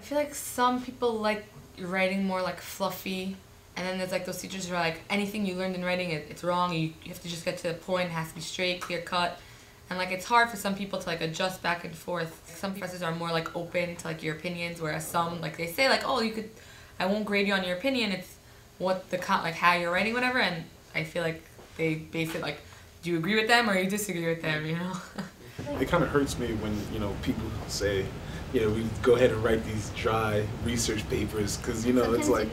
feel like some people like writing more like fluffy, and then there's like those teachers who are like, anything you learned in writing, it's wrong. You have to just get to the point. It has to be straight, clear cut. And like it's hard for some people to like adjust back and forth. Some professors are more like open to like your opinions, whereas some like they say like, oh, I won't grade you on your opinion. It's what the like how you're writing, whatever. And I feel like they base it like, do you agree with them or you disagree with them? You know. It kind of hurts me when people say, we go ahead and write these dry research papers because Sometimes it's like,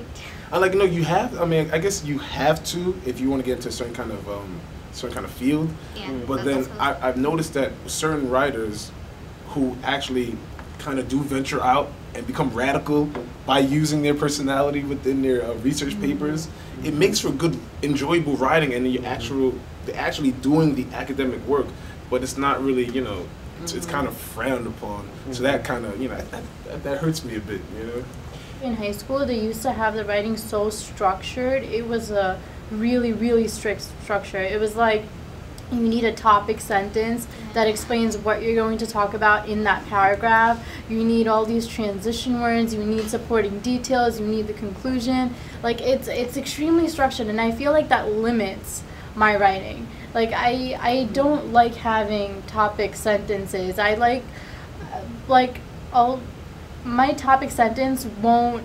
I like you have. I mean, I guess you have to if you want to get into a certain kind of field. Yeah, but then I've noticed that certain writers who actually kind of do venture out and become radical by using their personality within their research papers, it makes for good, enjoyable writing, and they're actually doing the academic work, but it's not really, it's kind of frowned upon. So that kind of, that hurts me a bit, In high school, they used to have the writing so structured. It was a really, really strict structure. It was like you need a topic sentence that explains what you're going to talk about in that paragraph. You need all these transition words. You need supporting details. You need the conclusion. Like it's extremely structured, and I feel like that limits my writing. Like I don't like having topic sentences. I like my topic sentence won't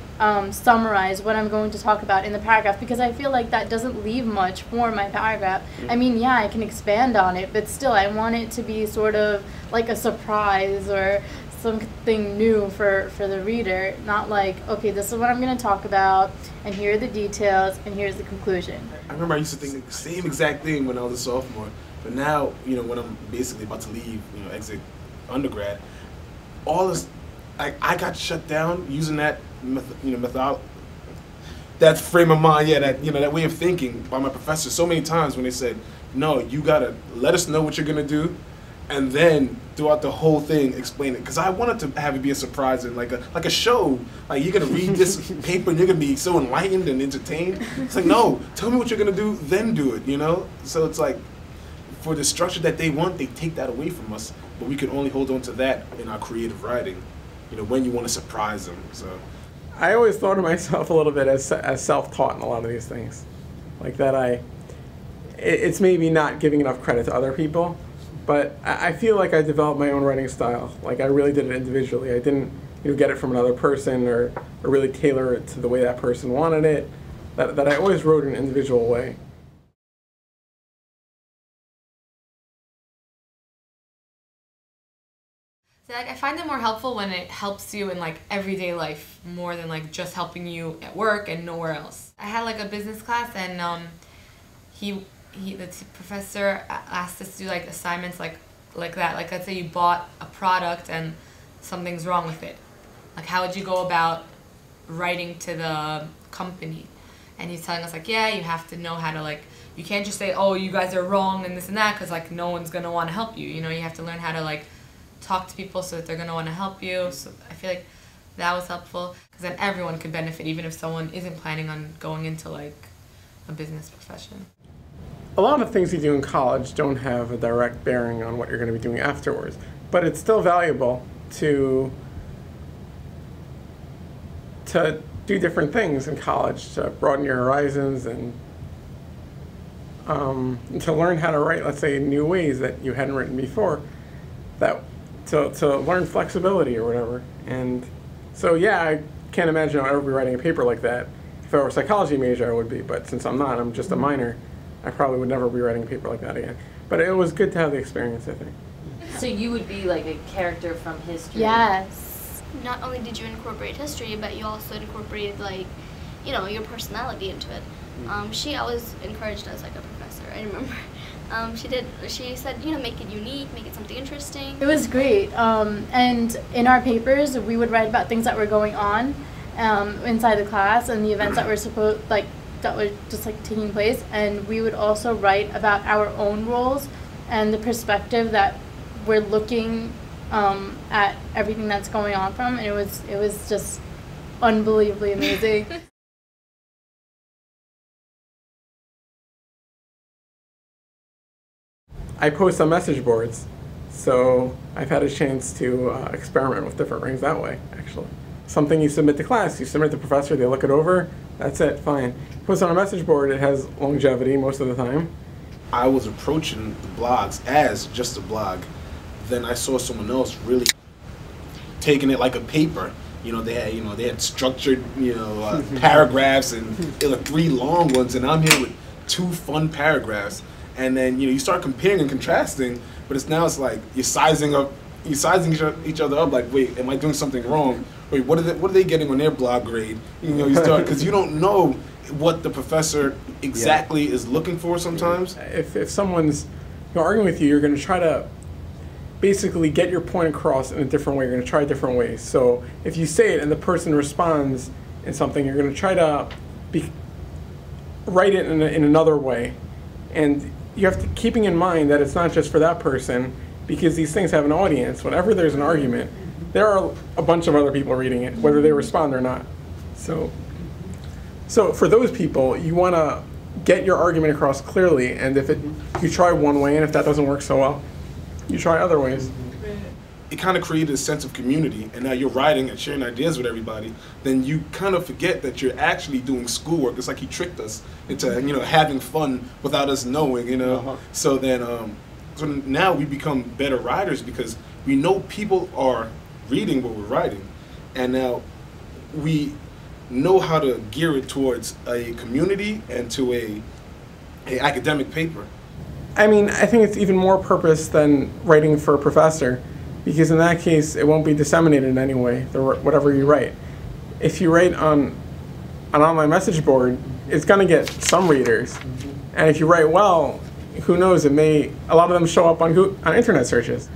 summarize what I'm going to talk about in the paragraph, because I feel like that doesn't leave much for my paragraph. I mean, yeah, I can expand on it, but still I want it to be sort of like a surprise or something new for the reader, not like, okay, this is what I'm going to talk about, and here are the details, and here's the conclusion. I remember I used to think the same exact thing when I was a sophomore, but now, when I'm basically about to leave, exit undergrad, all this, I got shut down using that that frame of mind, that way of thinking by my professor so many times when they said, no, you gotta let us know what you're gonna do, and then throughout the whole thing explain it, because I wanted to have it be a surprise and like a show. Like, you're gonna read this paper and you're gonna be so enlightened and entertained. It's like, no, tell me what you're gonna do, then do it. So it's like, for the structure that they want, they take that away from us, but we can only hold on to that in our creative writing, when you want to surprise them. So I always thought of myself a little bit as self-taught in a lot of these things, like that it's maybe not giving enough credit to other people, but I feel like I developed my own writing style. Like, I really did it individually. I didn't get it from another person or really tailor it to the way that person wanted it. That I always wrote in an individual way. Like, I find it more helpful when it helps you in like everyday life more than like just helping you at work and nowhere else. I had like a business class, and the professor asked us to do like assignments like that. Like, let's say you bought a product and something's wrong with it. Like, how would you go about writing to the company? And he's telling us like, yeah, you have to know how to like, you can't just say, oh, you guys are wrong and this and that, because like no one's gonna want to help you. You have to learn how to like talk to people so that they're going to want to help you. So I feel like that was helpful, because then everyone could benefit, even if someone isn't planning on going into like a business profession. A lot of things you do in college don't have a direct bearing on what you're going to be doing afterwards, but it's still valuable to do different things in college, to broaden your horizons and to learn how to write, let's say, new ways that you hadn't written before. To learn flexibility or whatever. And so, yeah, I can't imagine I'll ever be writing a paper like that. If I were a psychology major, I would be, but since I'm not, I'm just a minor, I probably would never be writing a paper like that again. But it was good to have the experience, I think. So you would be like a character from history? Yes. Not only did you incorporate history, but you also incorporated like, your personality into it. She always encouraged us like a professor, I remember. She said, make it unique, make it something interesting. It was great. And in our papers, we would write about things that were going on inside the class and the events that were that were just like taking place. And we would also write about our own roles and the perspective that we're looking at everything that's going on from. And it was just unbelievably amazing. I post on message boards, so I've had a chance to experiment with different rings that way, actually. something you submit to class. You submit to the professor, they look it over, that's it, fine. Post on a message board, it has longevity most of the time. I was approaching the blogs as just a blog. Then I saw someone else really taking it like a paper. They had structured, paragraphs, and there were 3 long ones, and I'm here with 2 fun paragraphs. And then you start comparing and contrasting, but it's like you're sizing each other up. Like, wait, am I doing something wrong? Wait, what are they getting on their blog grade? You start, because you don't know what the professor exactly is looking for sometimes. If someone's arguing with you, you're going to try to basically get your point across in a different way. You're going to try different ways. So if you say it and the person responds in something, you're going to try to write it in another way. And you have to keeping in mind that it's not just for that person, because these things have an audience. Whenever there's an argument, there are a bunch of other people reading it, whether they respond or not. So for those people, you want to get your argument across clearly, and you try one way, and if that doesn't work so well, you try other ways. It kind of created a sense of community, and now you're writing and sharing ideas with everybody. Then you kind of forget that you're actually doing schoolwork. It's like he tricked us into having fun without us knowing. So then, so now we become better writers because we know people are reading what we're writing, and now we know how to gear it towards a community and to a academic paper. I mean, I think it's even more purpose than writing for a professor, because in that case, it won't be disseminated in any way, whatever you write. If you write on an online message board, it's going to get some readers. And if you write well, who knows, a lot of them show up on internet searches.